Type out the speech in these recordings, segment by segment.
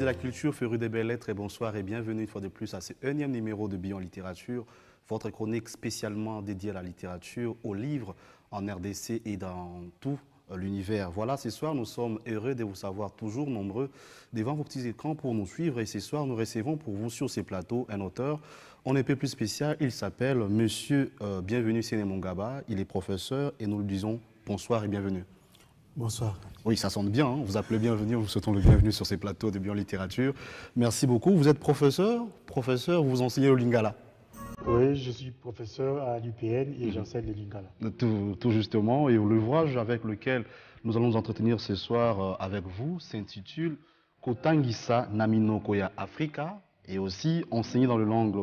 de la culture, férus des belles lettres, et bonsoir et bienvenue une fois de plus à ce énième numéro de Billon Littérature, votre chronique spécialement dédiée à la littérature, aux livres en RDC et dans tout l'univers. Voilà, ce soir, nous sommes heureux de vous savoir toujours nombreux devant vos petits écrans pour nous suivre. Et ce soir, nous recevons pour vous sur ces plateaux un auteur, on est peu plus spécial. Il s'appelle Monsieur Bienvenu Séné Mongaba. Il est professeur et nous lui disons bonsoir et bienvenue. Bonsoir. Oui, ça sonne bien, hein. Vous appelez bienvenue, nous souhaitons le bienvenu sur ces plateaux de Billon Littérature. Merci beaucoup. Vous êtes professeur, vous enseignez le lingala. Oui, je suis professeur à l'UPN et j'enseigne le lingala. Tout justement, et l'ouvrage avec lequel nous allons nous entretenir ce soir avec vous s'intitule Kotangisa Namino Koya Africa et aussi enseigné dans la langue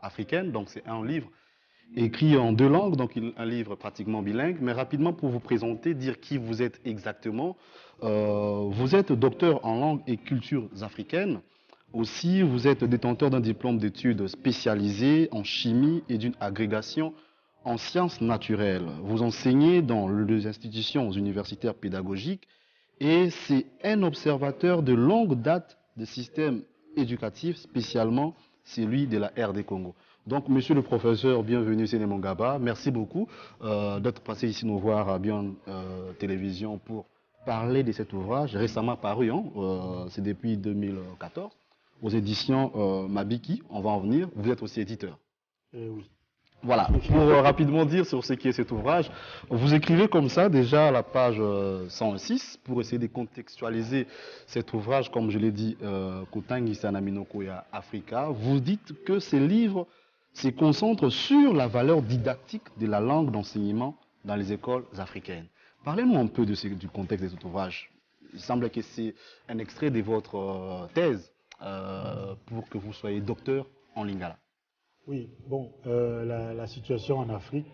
africaine. Donc c'est un livre écrit en deux langues, donc un livre pratiquement bilingue. Mais rapidement, pour vous présenter, dire qui vous êtes exactement. Vous êtes docteur en langue et cultures africaines. Aussi, vous êtes détenteur d'un diplôme d'études spécialisées en chimie et d'une agrégation en sciences naturelles. Vous enseignez dans les institutions universitaires pédagogiques et c'est un observateur de longue date des systèmes éducatifs, spécialement celui de la RD Congo. Donc, monsieur le professeur, bienvenue Séné Mongaba. Merci beaucoup d'être passé ici nous voir à Billon Télévision pour parler de cet ouvrage récemment paru, hein, c'est depuis 2014, aux éditions Mabiki. On va en venir. Vous êtes aussi éditeur. Oui. Voilà, pour rapidement dire sur ce qui est cet ouvrage, vous écrivez comme ça déjà à la page 106 pour essayer de contextualiser cet ouvrage, comme je l'ai dit, Kotangisa Namino Koya Africa. Vous dites que ces livres se concentrent sur la valeur didactique de la langue d'enseignement dans les écoles africaines. Parlez-nous un peu du contexte de cet ouvrage. Il semble que c'est un extrait de votre thèse pour que vous soyez docteur en lingala. Oui, bon, la situation en Afrique,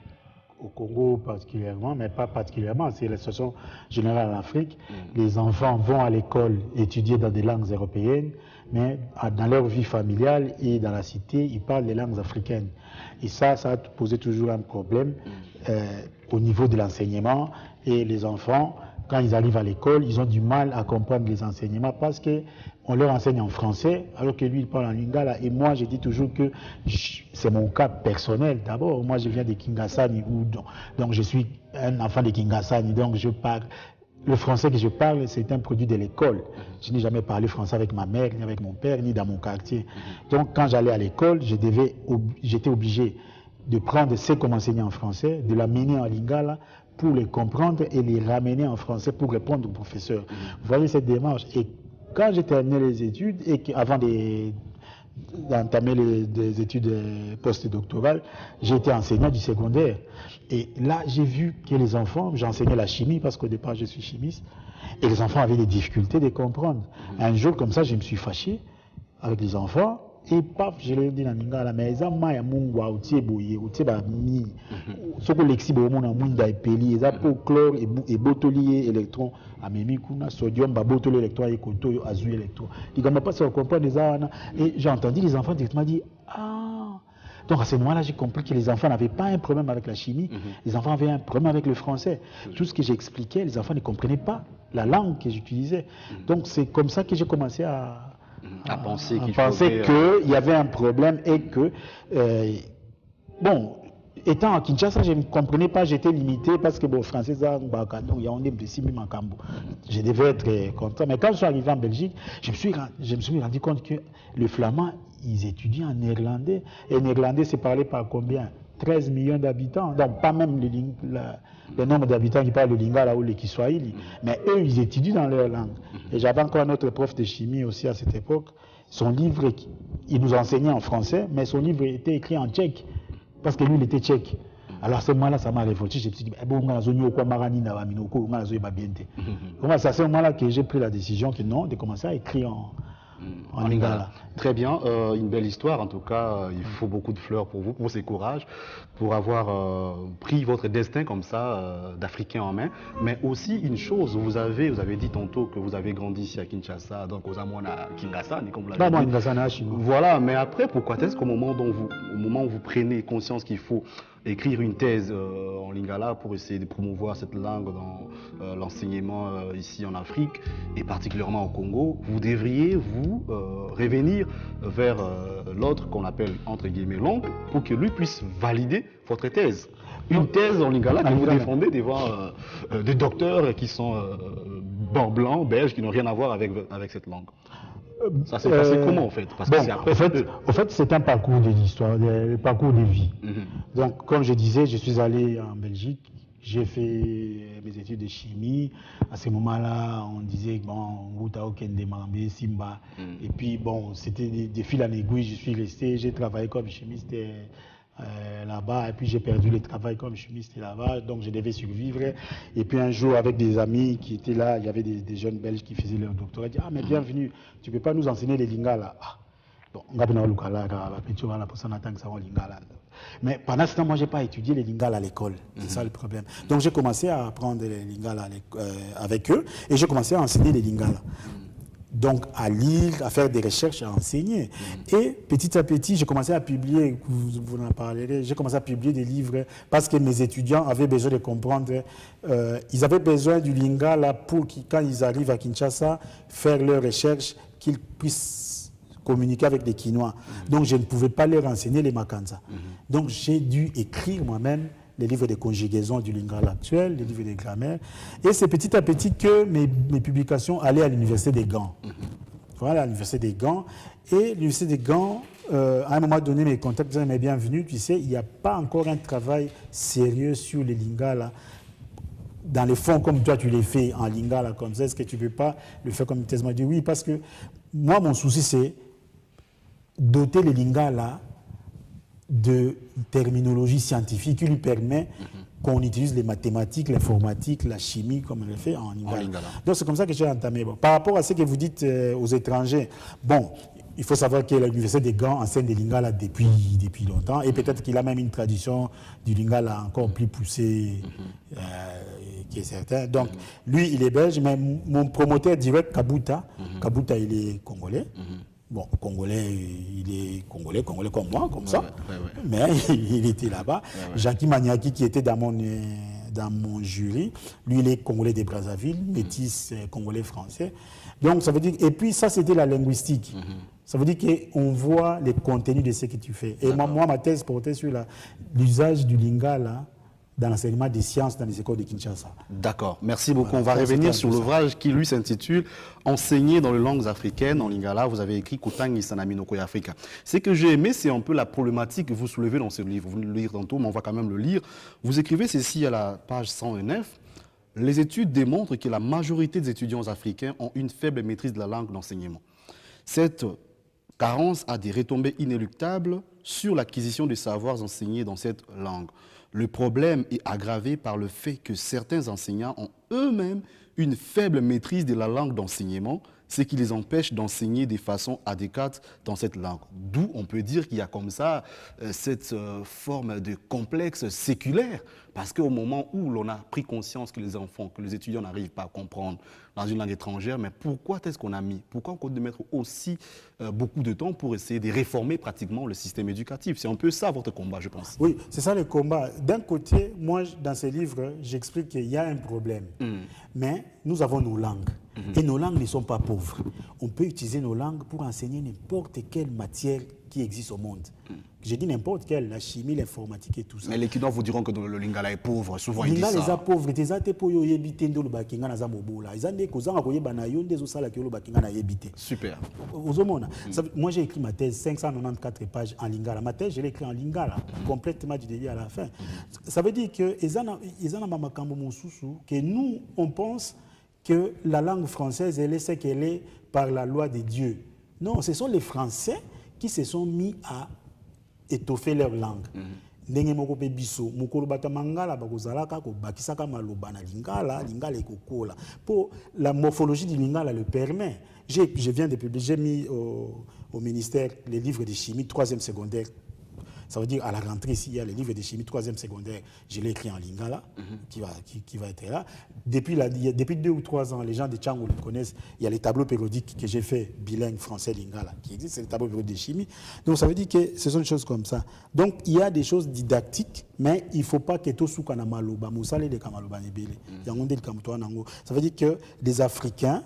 au Congo particulièrement, mais pas particulièrement, c'est la situation générale en Afrique. Les enfants vont à l'école étudier dans des langues européennes, mais dans leur vie familiale et dans la cité, ils parlent les langues africaines. Et ça a posé toujours un problème au niveau de l'enseignement. Et les enfants, quand ils arrivent à l'école, ils ont du mal à comprendre les enseignements parce que on leur enseigne en français, alors que lui, il parle en lingala. Et moi, je dis toujours que c'est mon cas personnel. D'abord, moi, je viens de Kingasani, donc je suis un enfant de Kingasani, donc je parle. Le français que je parle, c'est un produit de l'école. Je n'ai jamais parlé français avec ma mère, ni avec mon père, ni dans mon quartier. Donc, quand j'allais à l'école, j'étais obligé de prendre ce qu'on m'enseignait en français, de l'amener en lingala, pour les comprendre et les ramener en français pour répondre au professeur. Vous voyez cette démarche. Et quand j'ai terminé les études, et avant d'entamer les études postdoctorales, j'ai été enseignant du secondaire. Et là, j'ai vu que les enfants, j'enseignais la chimie parce qu'au départ, je suis chimiste, et les enfants avaient des difficultés de comprendre. Un jour, comme ça, je me suis fâché avec les enfants. Et paf, je leur dis dans lingala, mais ils ont maya mungu a utie boye, utie ba mi. Soko lexi bo mona munda epeli, ils ont chlore et botolier électron, amemi kuna sodium ba botolier électron et koto azu électron. Ils ne pas se comprendre les ana. Et j'ai entendu les enfants directement dire ah. Donc à ce moment-là, j'ai compris que les enfants n'avaient pas un problème avec la chimie, les enfants avaient un problème avec le français. Tout ce que j'expliquais, les enfants ne comprenaient pas la langue que j'utilisais. Donc c'est comme ça que j'ai commencé à penser qu'il y avait un problème et que, bon, étant à Kinshasa, je ne comprenais pas, j'étais limité parce que, bon, français, je devais être content. Mais quand je suis arrivé en Belgique, je me suis rendu compte que le flamand, ils étudient en néerlandais. Et néerlandais, c'est parlé par combien? 13 millions d'habitants, donc pas même le nombre d'habitants qui parlent le lingala ou le kiswahili, mais eux, ils étudient dans leur langue. Et j'avais encore un autre prof de chimie aussi à cette époque. Son livre, il nous enseignait en français, mais son livre était écrit en tchèque, parce que lui, il était tchèque. Alors à ce moment-là, ça m'a révolté. Je me suis dit, c'est à ce moment-là que j'ai pris la décision que non, de commencer à écrire en lingala. Très bien, une belle histoire en tout cas. Il faut beaucoup de fleurs pour vous, pour ce courage, pour avoir pris votre destin comme ça, d'Africain en main. Mais aussi une chose, vous avez dit tantôt que vous avez grandi ici à Kinshasa, donc aux Amouana Kingasani, comme vous l'avez dit. Voilà, mais après, pourquoi est-ce qu'au moment où vous prenez conscience qu'il faut écrire une thèse en lingala pour essayer de promouvoir cette langue dans l'enseignement ici en Afrique et particulièrement au Congo, vous devriez vous revenir vers l'autre qu'on appelle entre guillemets l'oncle pour que lui puisse valider votre thèse. Une thèse en lingala que vous défendez devant des docteurs qui sont blancs, belges, qui n'ont rien à voir avec cette langue. Ça s'est passé comment en fait? Parce que en fait, c'est un parcours de l'histoire, un parcours de vie. Donc, comme je disais, je suis allé en Belgique, j'ai fait mes études de chimie. À ce moment-là, on disait, bon, Gouta Okende Marambé, Simba. Et puis, bon, c'était des fils en aiguille, je suis resté, j'ai travaillé comme chimiste là-bas, et puis j'ai perdu le travail comme chimiste là-bas, donc je devais survivre. Et puis un jour, avec des amis qui étaient là, il y avait des jeunes Belges qui faisaient leur doctorat, ils disaient, ah mais bienvenue, tu ne peux pas nous enseigner les lingala. Bon, mais pendant ce temps, moi, je n'ai pas étudié les lingala à l'école, c'est ça le problème. Donc j'ai commencé à apprendre les lingala avec eux, et j'ai commencé à enseigner les lingala. Donc, à lire, à faire des recherches, à enseigner. Et petit à petit, j'ai commencé à publier, vous en parlerez, j'ai commencé à publier des livres parce que mes étudiants avaient besoin de comprendre, ils avaient besoin du lingala pour qu'ils, quand ils arrivent à Kinshasa, faire leurs recherches, qu'ils puissent communiquer avec des Quinois. Donc, je ne pouvais pas leur enseigner les Makanza. Donc, j'ai dû écrire moi-même les livres de conjugaison du lingala actuel, les livres de grammaire. Et c'est petit à petit que mes publications allaient à l'université des Gants. Voilà, à l'université des Gants. Et l'université des Gants, à un moment donné, mes contacts disaient, mais bienvenue, tu sais, il n'y a pas encore un travail sérieux sur les lingala. Dans les fonds, comme toi, tu les fais en lingala comme ça, est-ce que tu ne peux pas le faire comme une thèse? Moi, je dis oui, parce que moi, mon souci, c'est doter les lingala de terminologie scientifique qui lui permet qu'on utilise les mathématiques, l'informatique, la chimie, comme on le fait en lingala. Donc c'est comme ça que j'ai entamé. Bon, par rapport à ce que vous dites aux étrangers, bon, il faut savoir que l'université des Gants enseigne des lingala depuis longtemps, et peut-être qu'il a même une tradition du lingala encore plus poussée, qui est certain. Donc lui, il est belge, mais mon promoteur direct, Kabuta, Kabuta, il est congolais. Bon, Congolais, il est Congolais comme moi, comme ça. Mais il était là-bas. Jackie Maniaki, qui était dans mon jury, lui, il est Congolais de Brazzaville, métis Congolais-Français. Donc, ça veut dire... Et puis, ça, c'était la linguistique. Ça veut dire qu'on voit les contenus de ce que tu fais. Et moi, ma thèse portait sur l'usage du lingala dans l'enseignement des sciences dans les écoles de Kinshasa. D'accord, merci beaucoup. Voilà, on va revenir sur l'ouvrage qui, lui, s'intitule « Enseigner dans les langues africaines » en lingala. Vous avez écrit « Kotangisa na minoko ya Afrika ». Ce que j'ai aimé, c'est un peu la problématique que vous soulevez dans ce livre. Vous venez de le lire tantôt, mais on va quand même le lire. Vous écrivez ceci à la page 109. « Les études démontrent que la majorité des étudiants africains ont une faible maîtrise de la langue d'enseignement. Cette carence a des retombées inéluctables sur l'acquisition des savoirs enseignés dans cette langue. Le problème est aggravé par le fait que certains enseignants ont eux-mêmes une faible maîtrise de la langue d'enseignement, ce qui les empêche d'enseigner de façon adéquate dans cette langue. D'où on peut dire qu'il y a comme ça cette forme de complexe séculaire, parce qu'au moment où l'on a pris conscience que les enfants, que les étudiants n'arrivent pas à comprendre dans une langue étrangère, mais pourquoi est-ce qu'on a mis, pourquoi on compte de mettre aussi beaucoup de temps pour essayer de réformer pratiquement le système éducatif? C'est un peu ça votre combat, je pense. Oui, c'est ça le combat. D'un côté, moi, dans ce livre, j'explique qu'il y a un problème, mais nous avons nos langues. Et nos langues ne sont pas pauvres. On peut utiliser nos langues pour enseigner n'importe quelle matière qui existe au monde. Je dis n'importe quelle, la chimie, l'informatique et tout ça. Mais les Quinois vous diront que le lingala est pauvre, souvent ils disent ça. Lingala est pauvre, ils ont pour yo yebite ndo le bakinga na zamobola. Ils ont des causes à koyeba na yo ndezo sala ke le bakinga na yebite. Super. Moi j'ai écrit ma thèse 594 pages en lingala. Ma thèse je l'ai écrit en lingala, complètement du début à la fin. Ça veut dire que ils ont makambo monsusu que nous on pense que la langue française, elle est ce qu'elle est par la loi de Dieu. Non, ce sont les Français qui se sont mis à étoffer leur langue. Ndenge moko pe biso mukolo bata mangala bakozalaka ko bakisaka maloba na lingala ekokola. Pour la morphologie du lingala le permet. Je viens de publier, j'ai mis au ministère les livres de chimie 3e secondaire Ça veut dire à la rentrée, s'il y a les livres de chimie 3e secondaire, je l'ai écrit en lingala, qui va être là. Depuis 2 ou 3 ans, les gens de Tchangou le connaissent. Il y a les tableaux périodiques que j'ai fait bilingue français-lingala qui existent, c'est les tableaux périodiques de chimie. Donc ça veut dire que ce sont des choses comme ça. Donc il y a des choses didactiques, mais il ne faut pas que tout ce qu'on a maloba, moussale de kamaloba nebele. Ça veut dire que les Africains,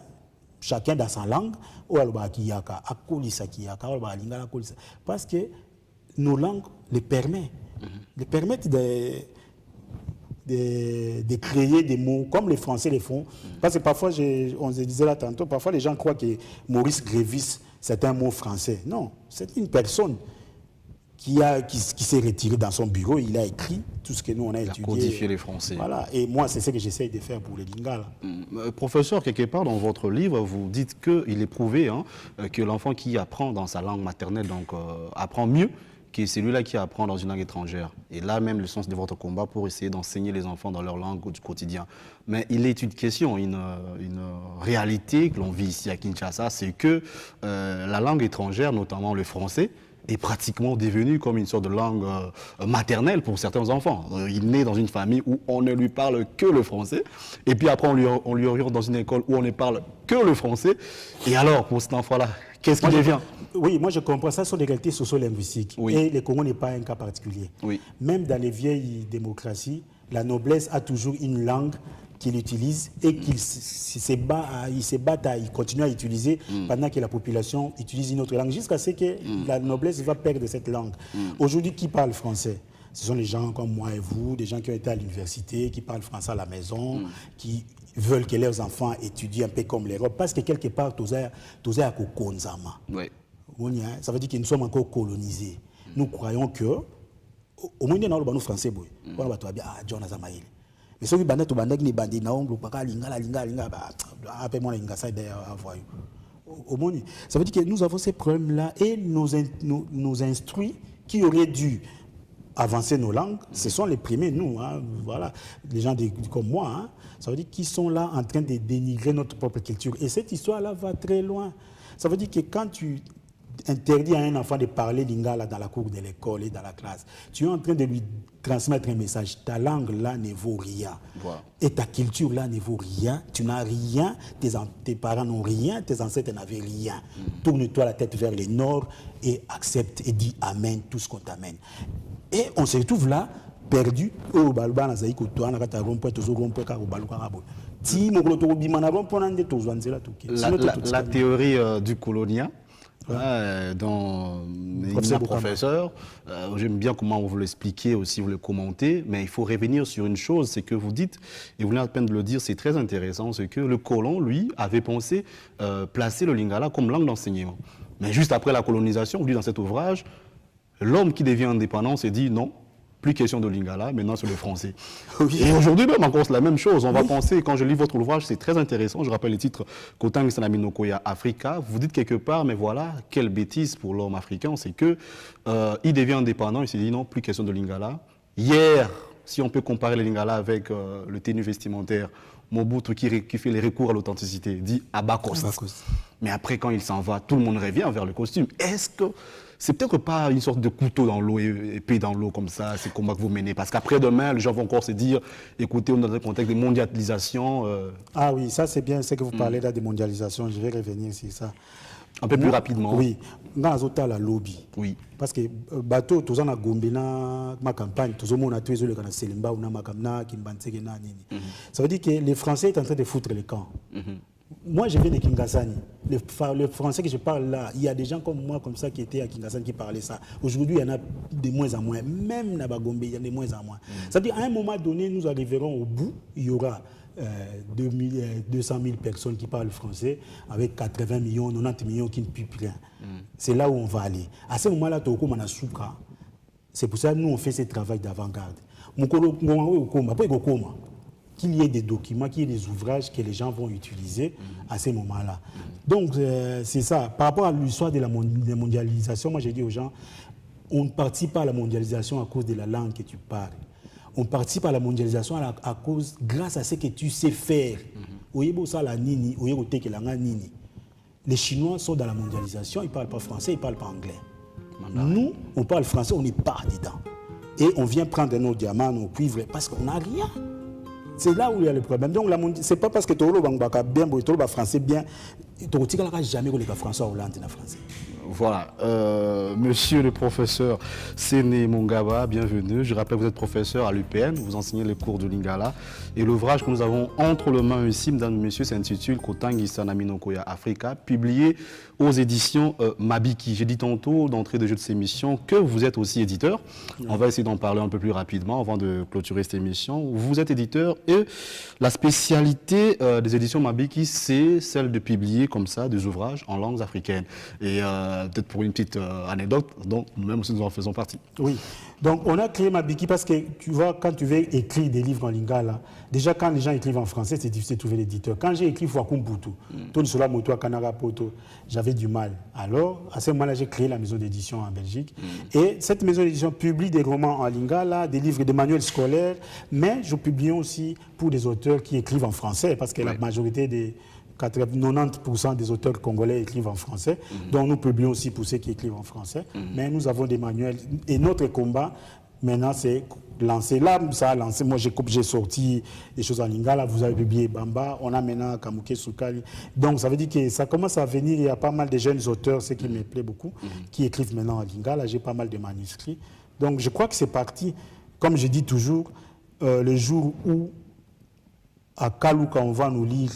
chacun dans sa langue, parce que nos langues les permettent de créer des mots comme les Français les font. Parce que parfois, on se disait là tantôt, parfois les gens croient que Maurice Grévis, c'est un mot français. Non, c'est une personne qui s'est retiré dans son bureau, il a écrit tout ce que nous on a étudié. Il a codifié les Français. Voilà, et moi c'est ce que j'essaye de faire pour les Lingala. Professeur, quelque part dans votre livre, vous dites qu'il est prouvé que l'enfant qui apprend dans sa langue maternelle apprend mieux que celui-là qui apprend dans une langue étrangère. Et là même le sens de votre combat pour essayer d'enseigner les enfants dans leur langue du quotidien. Mais il est une question, une réalité que l'on vit ici à Kinshasa, c'est que la langue étrangère, notamment le français, est pratiquement devenu comme une sorte de langue maternelle pour certains enfants. Il naît dans une famille où on ne lui parle que le français, et puis après on lui oriente dans une école où on ne parle que le français. Et alors, pour cet enfant-là, qu'est-ce qu'il devient? Oui, moi je comprends, ça sont des réalités socio-linguistiques. Oui. Et le Congo n'est pas un cas particulier. Oui. Même dans les vieilles démocraties, la noblesse a toujours une langue qu'il utilise et qu'il se bat à continuer à utiliser pendant que la population utilise une autre langue, jusqu'à ce que la noblesse va perdre cette langue. Aujourd'hui, qui parle français? Ce sont les gens comme moi et vous, des gens qui ont été à l'université, qui parlent français à la maison, qui veulent que leurs enfants étudient un peu comme l'Europe, parce que quelque part, tous à Kokonzama. Ça veut dire que nous sommes encore colonisés. Nous croyons que, au moins, nous français, on va John Azamaïl. Mais ceux qui bandent tout bandent qui bandent naombo paka linga appelle-moi linga ça d'ailleurs au moins ça veut dire que nous avons ces problèmes là et nos instruits qui auraient dû avancer nos langues, ce sont les premiers nous voilà les gens comme moi ça veut dire qu'ils sont là en train de dénigrer notre propre culture et cette histoire là va très loin. Ça veut dire que quand tu interdis à un enfant de parler lingala dans la cour de l'école et dans la classe, tu es en train de lui transmettre un message. Ta langue là ne vaut rien. Wow. Et ta culture là ne vaut rien. Tu n'as rien, tes parents n'ont rien, tes ancêtres n'avaient rien. Tourne-toi la tête vers le nord et accepte et dis amen tout ce qu'on t'amène. Et on se retrouve là, perdu. La théorie du coloniat, dont le professeur, j'aime bien comment vous l'expliquez aussi, vous le commentez, mais il faut revenir sur une chose, c'est que vous dites, et vous venez à peine de le dire, c'est très intéressant, c'est que le colon, lui, avait pensé placer le lingala comme langue d'enseignement. Mais juste après la colonisation, vous dites dans cet ouvrage, l'homme qui devient indépendant s'est dit non, plus question de lingala, maintenant c'est le français. Oui. Et aujourd'hui même encore c'est la même chose. On va penser, quand je lis votre ouvrage, c'est très intéressant, je rappelle le titre Kotang Gisa Namino Koya Africa, vous dites quelque part, mais voilà, quelle bêtise pour l'homme africain, c'est que il devient indépendant, il s'est dit non, plus question de lingala. Hier, si on peut comparer le lingala avec le tenue vestimentaire, Mobutu qui fait les recours à l'authenticité dit Abakos. Mais après quand il s'en va, tout le monde revient vers le costume. Est-ce que c'est peut-être pas une sorte de couteau dans l'eau, épée dans l'eau comme ça, ces combats que vous menez? Parce qu'après-demain, les gens vont encore se dire, écoutez, on est dans un contexte de mondialisation. Ah oui, ça c'est bien, c'est que vous parlez là de mondialisation, je vais revenir sur ça. Un peu plus rapidement. Oui, dans la lobby. Oui. Parce que bateau, tous en a gombé ma campagne, tous au monde a tué le canal Selimba ou ma kamna, Kimbanseke na nini. Ça veut dire que les Français sont en train de foutre les camps. Moi, je viens de Kingasani. Le français que je parle là, il y a des gens comme moi, comme ça, qui étaient à Kingasani, qui parlaient ça. Aujourd'hui, il y en a de moins en moins. Même à Bagombe, il y en a de moins en moins. C'est-à-dire, à un moment donné, nous arriverons au bout, il y aura 200 000 personnes qui parlent français, avec 80 millions, 90 millions qui ne pipent rien. C'est là où on va aller. À ce moment-là, c'est pour ça que nous, on fait ce travail d'avant-garde. Qu'il y ait des documents, qu'il y ait des ouvrages que les gens vont utiliser à ces moments-là. Donc, c'est ça. Par rapport à l'histoire de la mondialisation, moi, j'ai dit aux gens, on ne participe pas à la mondialisation à cause de la langue que tu parles. On participe à la mondialisation grâce à ce que tu sais faire. Les Chinois sont dans la mondialisation, ils ne parlent pas français, ils ne parlent pas anglais. Nous, on parle français, on n'est pas dedans. Et on vient prendre nos diamants, nos cuivres, parce qu'on n'a rien. C'est là où il y a le problème. Donc, ce n'est pas parce que tu as bien, tu as français bien, tu n'auras jamais le français Hollande en français. Voilà, monsieur le professeur Séné Mongaba, bienvenue. Je rappelle que vous êtes professeur à l'UPN, vous enseignez les cours de Lingala. Et l'ouvrage que nous avons entre les mains ici, mesdames et messieurs, s'intitule Kotangisa Naminokoya Africa, publié aux éditions Mabiki. J'ai dit tantôt, d'entrée de jeu de cette émission, que vous êtes aussi éditeur. On va essayer d'en parler un peu plus rapidement avant de clôturer cette émission. Vous êtes éditeur et la spécialité des éditions Mabiki, c'est celle de publier comme ça des ouvrages en langues africaines. Et peut-être pour une petite anecdote, dont nous-mêmes aussi nous en faisons partie. Oui, donc on a créé Mabiki parce que tu vois, quand tu veux écrire des livres en lingala, déjà quand les gens écrivent en français, c'est difficile de trouver l'éditeur. Quand j'ai écrit Fwakumbutu, Tony Sola Moto Kanara Poto, j'avais du mal. Alors, à ce moment-là, j'ai créé la maison d'édition en Belgique. Et cette maison d'édition publie des romans en lingala, des livres, des manuels scolaires, mais je publie aussi pour des auteurs qui écrivent en français, parce que la majorité des 90% des auteurs congolais écrivent en français, donc nous publions aussi pour ceux qui écrivent en français, mais nous avons des manuels. Et notre combat, maintenant, c'est lancé. Là, ça a lancé. Moi, j'ai sorti des choses en lingala, vous avez publié Bamba, on a maintenant Kamuke Sukali. Donc, ça veut dire que ça commence à venir. Il y a pas mal de jeunes auteurs, ce qui me plaît beaucoup, qui écrivent maintenant en lingala. J'ai pas mal de manuscrits. Donc, je crois que c'est parti, comme je dis toujours, le jour où, à Kalouka, on va nous lire,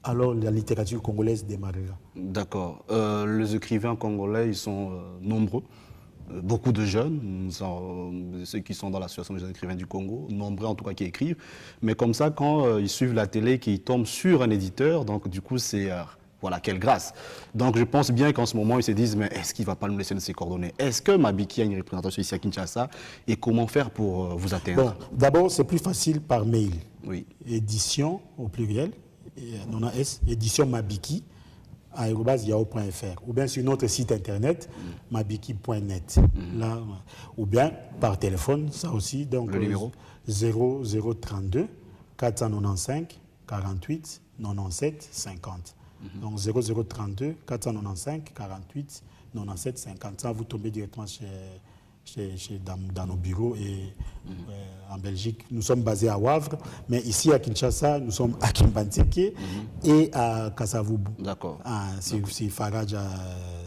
alors la littérature congolaise démarrera. D'accord. Les écrivains congolais, ils sont nombreux. Beaucoup de jeunes, ceux qui sont dans l'association des jeunes écrivains du Congo, nombreux en tout cas qui écrivent. Mais comme ça, quand ils suivent la télé, qu'ils tombent sur un éditeur, donc du coup, c'est... voilà, quelle grâce. Donc je pense bien qu'en ce moment, ils se disent, mais est-ce qu'il ne va pas nous laisser ses coordonnées? Est-ce que Mabiki a une représentation ici à Kinshasa? Et comment faire pour vous atteindre? Bon, d'abord, c'est plus facile par mail. Oui. Édition, au pluriel, non S, édition Mabiki, @yahoo.fr, ou bien sur notre site internet, mabiki.net. Là, ou bien par téléphone, ça aussi. Donc, le numéro 0032 495 48 97 50. Donc 0032 495 48 97 50. Ça, vous tombez directement dans nos bureaux et en Belgique. Nous sommes basés à Wavre, mais ici à Kinshasa, nous sommes à Kimbanteke et à Kasavubu. D'accord. C'est Faraja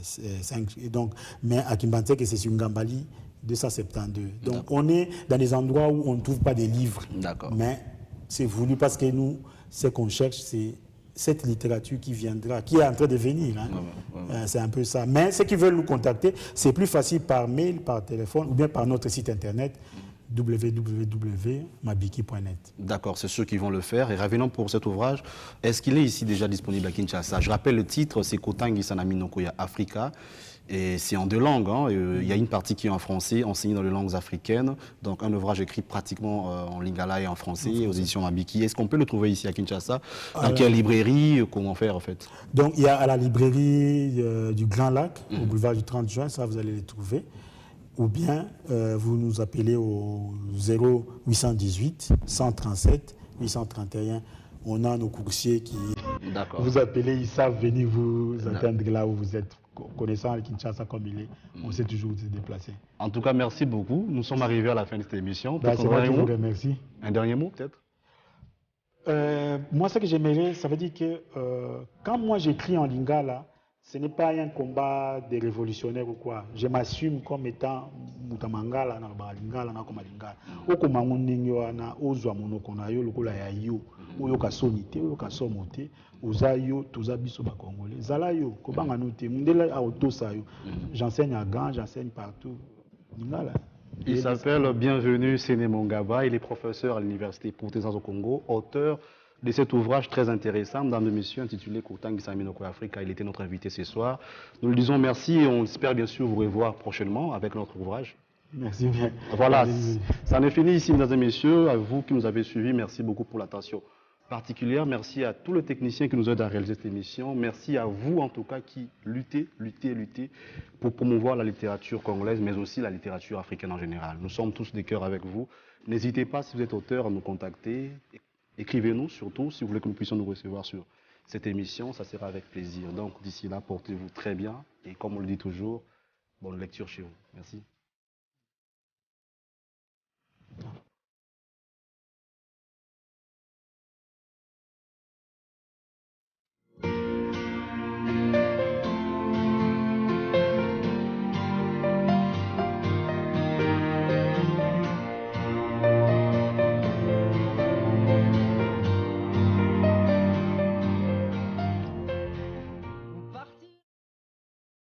5. Donc, mais à Kimbanteke, c'est sur Ngambali 272. Donc, on est dans des endroits où on ne trouve pas des livres. Mais c'est voulu parce que nous, ce qu'on cherche, c'est cette littérature qui viendra, qui est en train de venir. C'est un peu ça. Mais ceux qui veulent nous contacter, c'est plus facile par mail, par téléphone ou bien par notre site internet www.mabiki.net. D'accord, c'est ceux qui vont le faire. Et revenons pour cet ouvrage. Est-ce qu'il est ici déjà disponible à Kinshasa? Je rappelle le titre, c'est Kotangisa Naminokoya Africa. Et c'est en deux langues. Il y a une partie qui est en français, enseignée dans les langues africaines. Donc un ouvrage écrit pratiquement en lingala et en français, aux éditions Mabiki. Est-ce qu'on peut le trouver ici à Kinshasa? Dans quelle librairie? Comment faire en fait? Donc il y a à la librairie du Grand Lac, au boulevard du 30 juin, ça vous allez les trouver. Ou bien vous nous appelez au 0818 137 831. On a nos coursiers qui vous appelez, ils savent venir vous atteindre là où vous êtes. Connaissant Kinshasa comme il est, on sait toujours se déplacer. En tout cas, merci beaucoup. Nous sommes arrivés à la fin de cette émission. C'est moi qui vous remercie. Un dernier mot peut-être? Moi, ce que j'aimerais, ça veut dire que quand moi j'écris en lingala, ce n'est pas un combat des révolutionnaires ou quoi. Je m'assume comme étant mutamangala na balingala na koma lingala. Okomango ndenge wana ozwa monoko na yo lokola ya yo. Oyo kasoni te, oyo kasomo te, oza yo, toza biso ba congolais. Zala yo, kobanga no te, mundela autosa yo. J'enseigne à Gand, j'enseigne partout. Lingala. Il s'appelle Bienvenue Séné Mongaba, il est professeur à l'université Portesans au Congo, auteur de cet ouvrage très intéressant, mesdames et messieurs, intitulé Kotangisa Naminokoya Africa. Il était notre invité ce soir. Nous lui disons merci et on espère bien sûr vous revoir prochainement avec notre ouvrage. Merci bien. Voilà, ça en est fini ici, mesdames et messieurs. À vous qui nous avez suivis, merci beaucoup pour l'attention particulière. Merci à tous les techniciens qui nous aident à réaliser cette émission. Merci à vous, en tout cas, qui luttez pour promouvoir la littérature congolaise, mais aussi la littérature africaine en général. Nous sommes tous des cœurs avec vous. N'hésitez pas, si vous êtes auteur, à nous contacter. Écrivez-nous surtout si vous voulez que nous puissions nous recevoir sur cette émission, ça sera avec plaisir. Donc d'ici là, portez-vous très bien et comme on le dit toujours, bonne lecture chez vous. Merci.